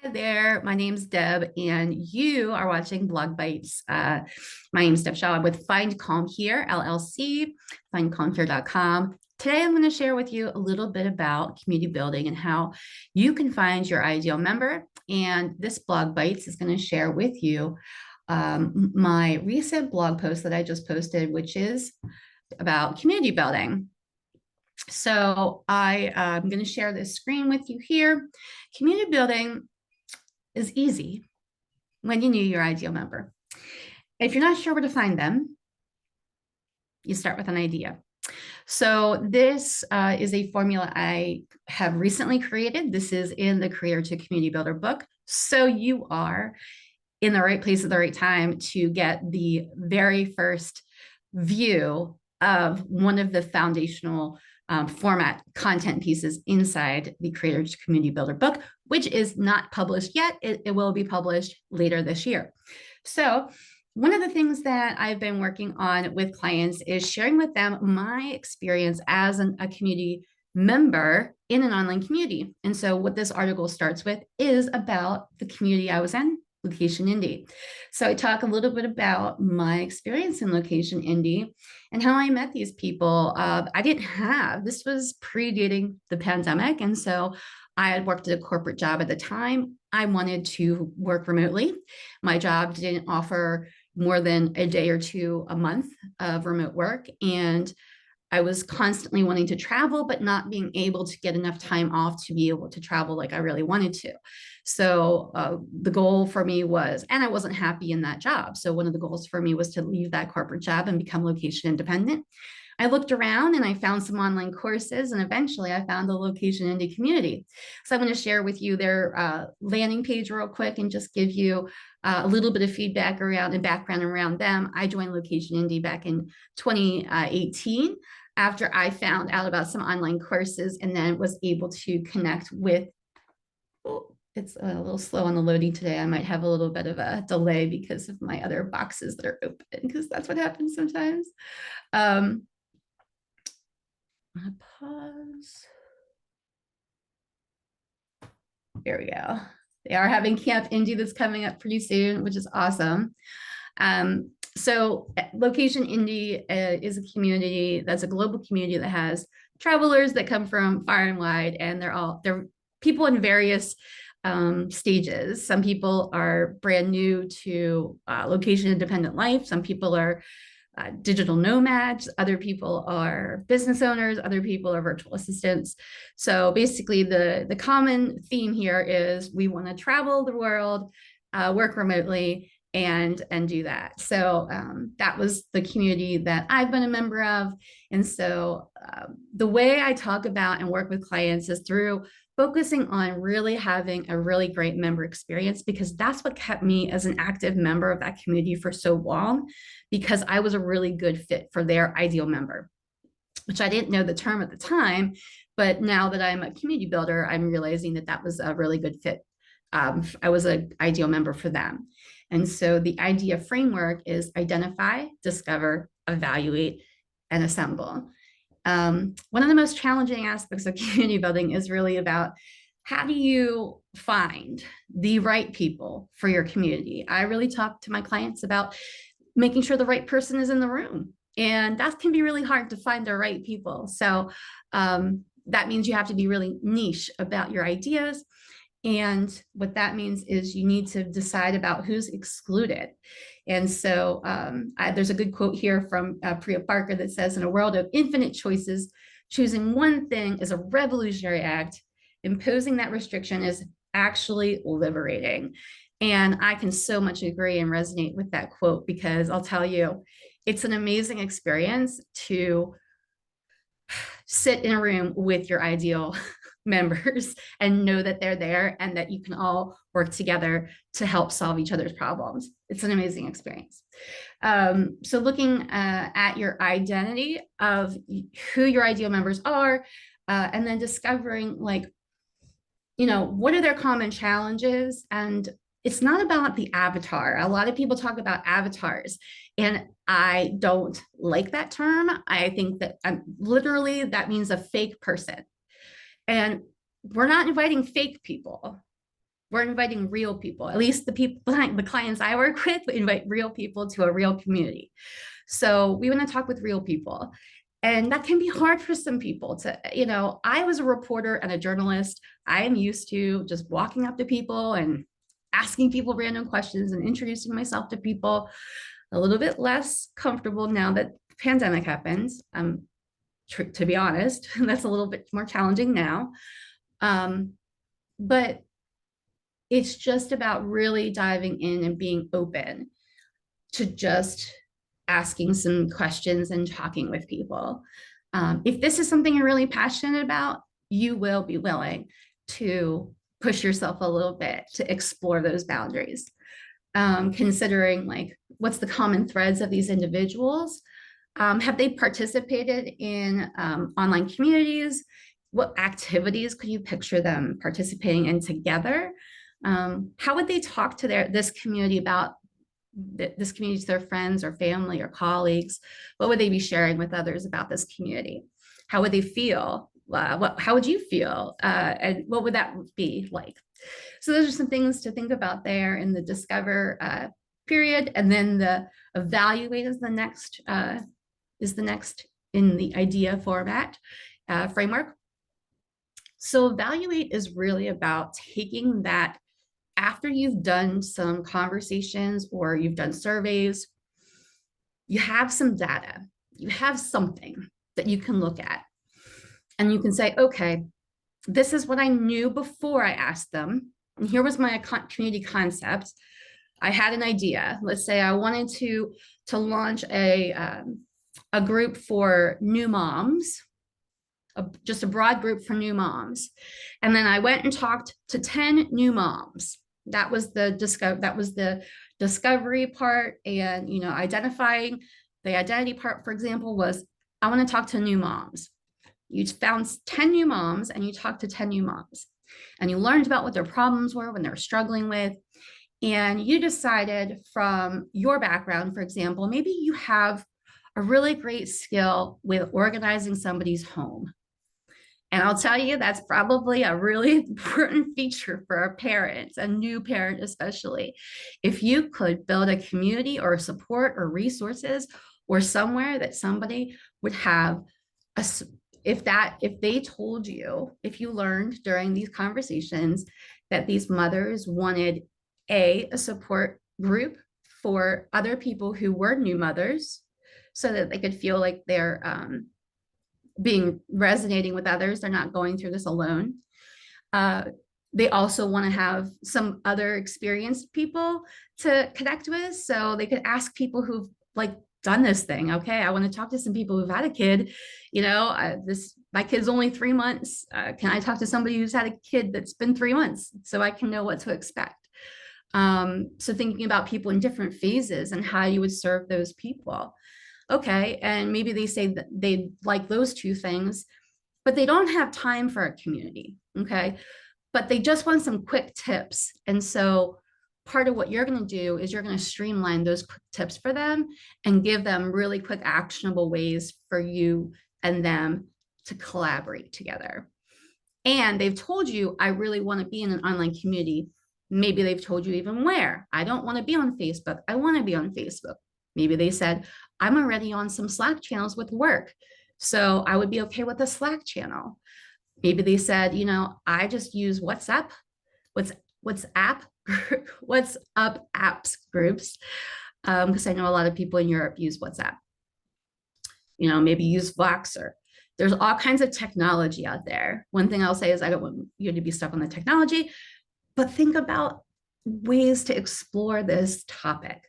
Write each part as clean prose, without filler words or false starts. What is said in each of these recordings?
Hi there, my name's Deb, and you are watching Blog Bites. My name's Deb Shaw. I'm with Find Calm Here, LLC, findcalmhere.com. Today, I'm going to share with you a little bit about community building and how you can find your ideal member. And this Blog Bites is going to share with you my recent blog post that I just posted, which is about community building. So I'm going to share this screen with you here. Community building is easy when you knew your ideal member. If you're not sure where to find them, you start with an idea. So this is a formula I have recently created. This is in the Creator to Community Builder book. So you are in the right place at the right time to get the very first view of one of the foundational format content pieces inside the Creator to Community Builder book, which is not published yet. It will be published later this year. So one of the things that I've been working on with clients is sharing with them my experience as a community member in an online community. And so what this article starts with is about the community I was in, Location Indie. So I talk a little bit about my experience in Location Indie and how I met these people. This was predating the pandemic. And so I had worked at a corporate job at the time. I wanted to work remotely. My job didn't offer more than a day or two a month of remote work. And I was constantly wanting to travel, but not being able to get enough time off to be able to travel like I really wanted to. So the goal for me was, and I wasn't happy in that job. So one of the goals for me was to leave that corporate job and become location independent. I looked around and I found some online courses, and eventually I found the Location Indie community. So I'm going to share with you their landing page real quick and just give you a little bit of feedback around and background around them. I joined Location Indie back in 2018 after I found out about some online courses and then was able to connect with, oh, it's a little slow on the loading today. I might have a little bit of a delay because of my other boxes that are open, because that's what happens sometimes. I'm gonna pause. There we go. They are having Camp Indie that's coming up pretty soon, which is awesome. So Location Indie is a community that's a global community that has travelers that come from far and wide, and they're people in various stages. Some people are brand new to location independent life. Some people are digital nomads, other people are business owners, other people are virtual assistants. So basically the common theme here is we want to travel the world, work remotely, and do that. So that was the community that I've been a member of. And so the way I talk about and work with clients is through focusing on really having a really great member experience, because that's what kept me as an active member of that community for so long, because I was a really good fit for their ideal member, which I didn't know the term at the time. But now that I'm a community builder, I'm realizing that that was a really good fit. I was an ideal member for them. And so the idea framework is identify, discover, evaluate, and assemble. One of the most challenging aspects of community building is really about how do you find the right people for your community. I really talk to my clients about making sure the right person is in the room. And that can be really hard to find the right people. So that means you have to be really niche about your ideas. And what that means is you need to decide about who's excluded. And so there's a good quote here from Priya Parker that says, in a world of infinite choices, choosing one thing is a revolutionary act. Imposing that restriction is actually liberating. And I can so much agree and resonate with that quote, because I'll tell you, it's an amazing experience to sit in a room with your ideal members and know that they're there and that you can all work together to help solve each other's problems. It's an amazing experience. So looking at your identity of who your ideal members are, and then discovering, like, what are their common challenges? And it's not about the avatar. A lot of people talk about avatars, and I don't like that term. I think that literally that means a fake person. And we're not inviting fake people. We're inviting real people, at least the people, the clients I work with, we invite real people to a real community. So we want to talk with real people. And that can be hard for some people to, I was a reporter and a journalist. I am used to just walking up to people and asking people random questions and introducing myself to people. A little bit less comfortable now that the pandemic happens. To be honest, that's a little bit more challenging now. But it's just about really diving in and being open to just asking some questions and talking with people. If this is something you're really passionate about, you will be willing to push yourself a little bit to explore those boundaries. Considering like what's the common threads of these individuals? Have they participated in online communities? What activities could you picture them participating in together? How would they talk to this community about this community to their friends or family or colleagues? What would they be sharing with others about this community? How would they feel? How would you feel? And what would that be like? So those are some things to think about there in the discover period. And then the evaluate is the next in the idea format framework. So evaluate is really about taking that after you've done some conversations or you've done surveys, you have some data, you have something that you can look at. And you can say, okay, this is what I knew before I asked them. And here was my community concept. I had an idea. Let's say I wanted to launch a group for new moms, just a broad group for new moms. And then I went and talked to 10 new moms. That was the discovery part. And identifying the identity part, for example, was I want to talk to new moms. You found 10 new moms and you talked to 10 new moms and you learned about what their problems were when they're struggling with. And you decided from your background, for example, maybe you have a really great skill with organizing somebody's home. And I'll tell you, that's probably a really important feature for a parent, a new parent especially. If you could build a community or support or resources or somewhere that somebody would have, if they told you, if you learned during these conversations that these mothers wanted a support group for other people who were new mothers so that they could feel like they're resonating with others. They're not going through this alone. They also want to have some other experienced people to connect with. So they could ask people who've done this thing. Okay, I want to talk to some people who've had a kid. My kid's only 3 months. Can I talk to somebody who's had a kid that's been 3 months so I can know what to expect? So thinking about people in different phases and how you would serve those people. Okay, and maybe they say that they like those two things, but they don't have time for a community, okay? But they just want some quick tips. And so part of what you're gonna do is you're gonna streamline those quick tips for them and give them really quick actionable ways for you and them to collaborate together. And they've told you, I really wanna be in an online community. Maybe they've told you even where. I don't wanna be on Facebook, I wanna be on Facebook. Maybe they said, I'm already on some Slack channels with work, so I would be okay with a Slack channel. Maybe they said, I just use WhatsApp apps groups, because I know a lot of people in Europe use WhatsApp. Maybe use Voxer. There's all kinds of technology out there. One thing I'll say is I don't want you to be stuck on the technology, but think about ways to explore this topic.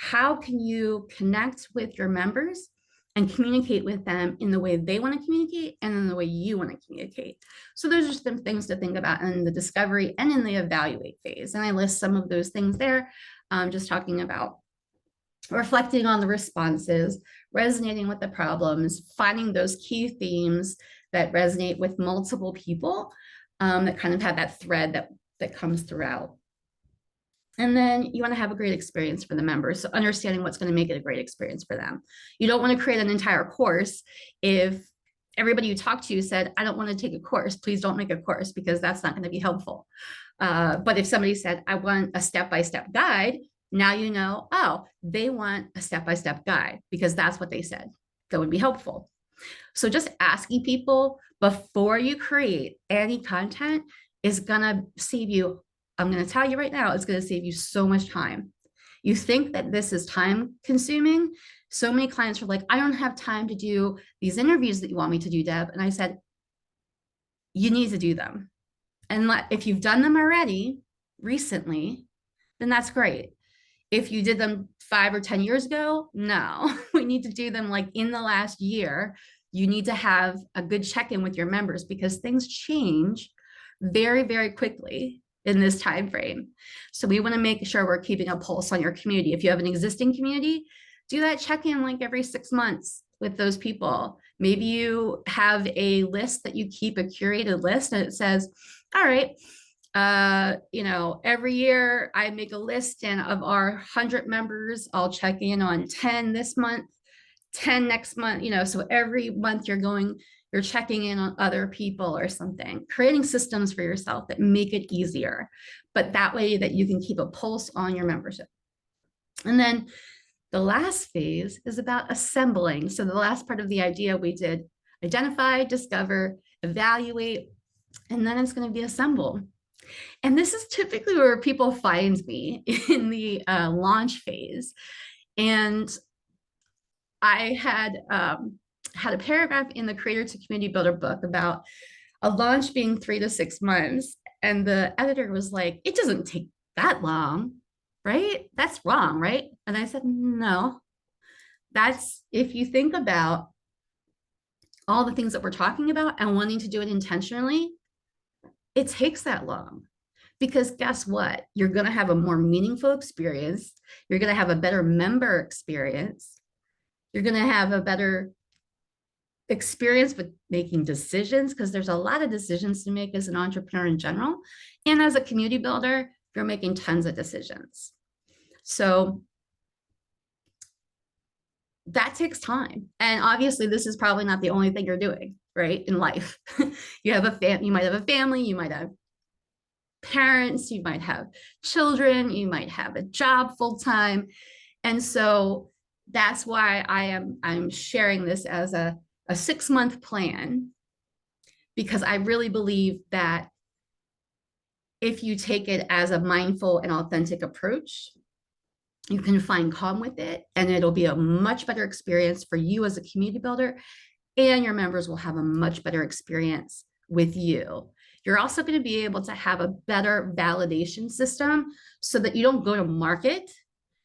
How can you connect with your members and communicate with them in the way they want to communicate and in the way you want to communicate? So those are some things to think about in the discovery and in the evaluate phase. And I list some of those things there, just talking about reflecting on the responses, resonating with the problems, finding those key themes that resonate with multiple people, that kind of have that thread that comes throughout. And then you want to have a great experience for the members. So understanding what's going to make it a great experience for them. You don't want to create an entire course if everybody you talked to said, I don't want to take a course. Please don't make a course because that's not going to be helpful. But if somebody said, I want a step-by-step guide, now you know, oh, they want a step-by-step guide because that's what they said that would be helpful. So just asking people before you create any content is going to save you, I'm going to tell you right now, it's going to save you so much time. You think that this is time consuming. So many clients are like, I don't have time to do these interviews that you want me to do, Deb. And I said, you need to do them. And if you've done them already recently, then that's great. If you did them 5 or 10 years ago, no, we need to do them like in the last year. You need to have a good check-in with your members because things change very, very quickly in this time frame. So we want to make sure we're keeping a pulse on your community. If you have an existing community, do that check-in like every 6 months with those people. Maybe you have a list that you keep, a curated list, and it says, all right, every year I make a list, and of our 100 members, I'll check in on 10 this month, 10 next month, so every month you're checking in on other people or something, creating systems for yourself that make it easier, but that way that you can keep a pulse on your membership. And then the last phase is about assembling. So the last part of the idea we did identify, discover, evaluate, and then it's going to be assemble. And this is typically where people find me in the launch phase. And I had a paragraph in the Creator to Community Builder book about a launch being 3 to 6 months. And the editor was like, it doesn't take that long, right? That's wrong, right? And I said, no, that's if you think about all the things that we're talking about and wanting to do it intentionally, it takes that long. Because guess what? You're going to have a more meaningful experience. You're going to have a better member experience. You're going to have a better experience with making decisions because there's a lot of decisions to make as an entrepreneur in general. And as a community builder, you're making tons of decisions. So that takes time. And obviously, this is probably not the only thing you're doing, right, in life. You might have a family, you might have parents, you might have children, you might have a job full time. And so that's why I'm sharing this as a 6-month plan, because I really believe that if you take it as a mindful and authentic approach, you can find calm with it, and it'll be a much better experience for you as a community builder, and your members will have a much better experience with you. You're also going to be able to have a better validation system so that you don't go to market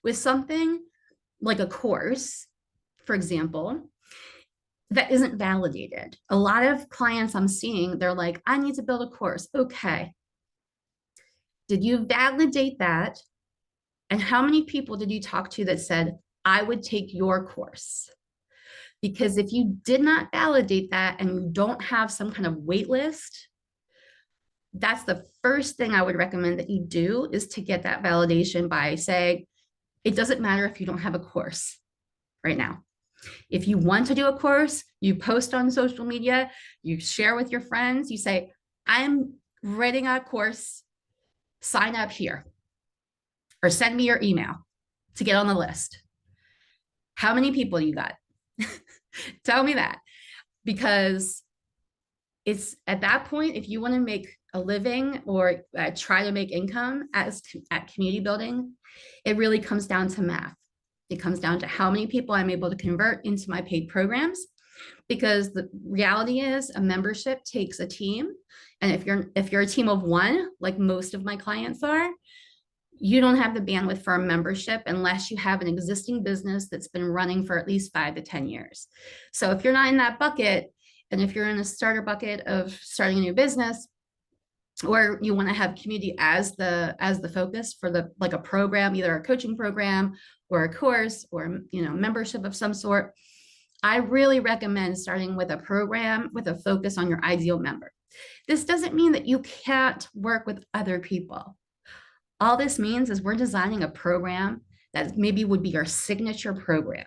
with something like a course, for example, that isn't validated. A lot of clients I'm seeing, they're like, I need to build a course. Okay. Did you validate that? And how many people did you talk to that said, I would take your course? Because if you did not validate that and you don't have some kind of wait list, that's the first thing I would recommend that you do, is to get that validation by saying, it doesn't matter if you don't have a course right now. If you want to do a course, you post on social media, you share with your friends, you say, I'm writing a course, sign up here, or send me your email to get on the list. How many people you got? Tell me that, because it's at that point, if you want to make a living or try to make income at community building, it really comes down to math. It comes down to how many people I'm able to convert into my paid programs, because the reality is a membership takes a team. And if you're a team of one, like most of my clients are, you don't have the bandwidth for a membership unless you have an existing business that's been running for at least 5 to 10 years. So if you're not in that bucket, and if you're in a starter bucket of starting a new business, or you want to have community as the focus for like a program, either a coaching program or a course or membership of some sort, I really recommend starting with a program with a focus on your ideal member. This doesn't mean that you can't work with other people. All this means is we're designing a program that maybe would be your signature program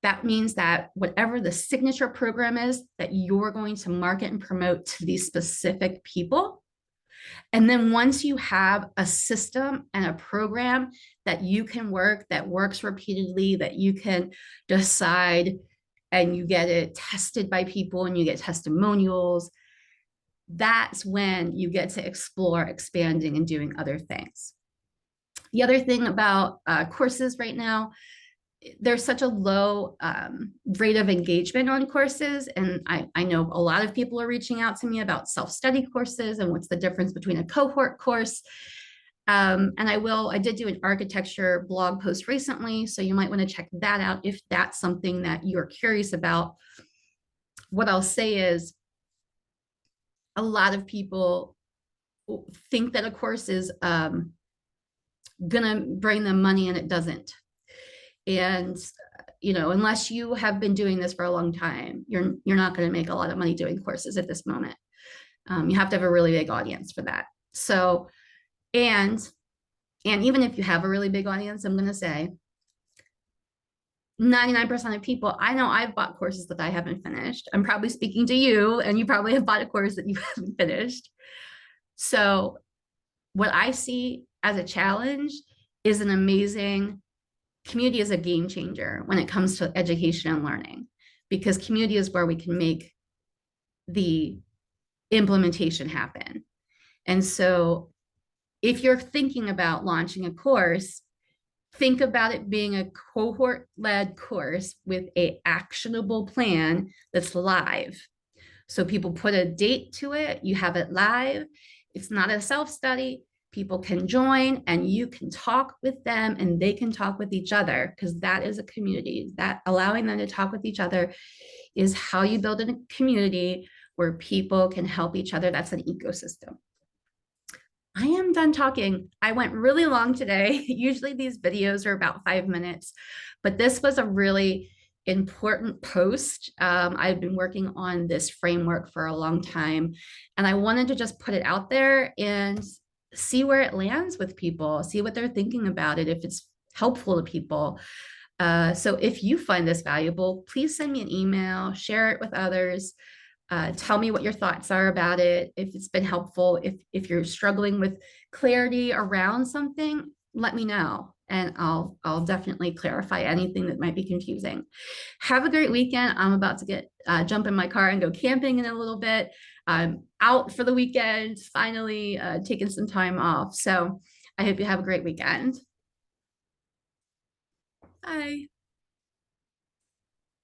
That means that whatever the signature program is that you're going to market and promote to these specific people. And then once you have a system and a program that you can work, that works repeatedly, that you can decide and you get it tested by people and you get testimonials, that's when you get to explore expanding and doing other things. The other thing about courses right now, there's such a low rate of engagement on courses. And I know a lot of people are reaching out to me about self-study courses and what's the difference between a cohort course. And I did do an architecture blog post recently, so you might want to check that out if that's something that you're curious about. What I'll say is a lot of people think that a course is gonna bring them money, and it doesn't. And unless you have been doing this for a long time, you're not going to make a lot of money doing courses at this moment. You have to have a really big audience for that. So, and even if you have a really big audience, I'm going to say 99% of people, I know I've bought courses that I haven't finished. I'm probably speaking to you, and you probably have bought a course that you haven't finished. So what I see as a challenge is an amazing community is a game changer when it comes to education and learning, because community is where we can make the implementation happen. And so if you're thinking about launching a course, think about it being a cohort-led course with an actionable plan that's live. So people put a date to it, you have it live. It's not a self-study. People can join and you can talk with them and they can talk with each other, because that is a community. That allowing them to talk with each other is how you build a community where people can help each other. That's an ecosystem. I am done talking. I went really long today. Usually these videos are about 5 minutes, but this was a really important post. I've been working on this framework for a long time, and I wanted to just put it out there and see where it lands with people, see what they're thinking about it, if it's helpful to people. So if you find this valuable, please send me an email, share it with others. Tell me what your thoughts are about it, if it's been helpful. If you're struggling with clarity around something, let me know, and I'll definitely clarify anything that might be confusing. Have a great weekend. I'm about to jump in my car and go camping in a little bit. I'm out for the weekend, finally taking some time off. So I hope you have a great weekend. Bye.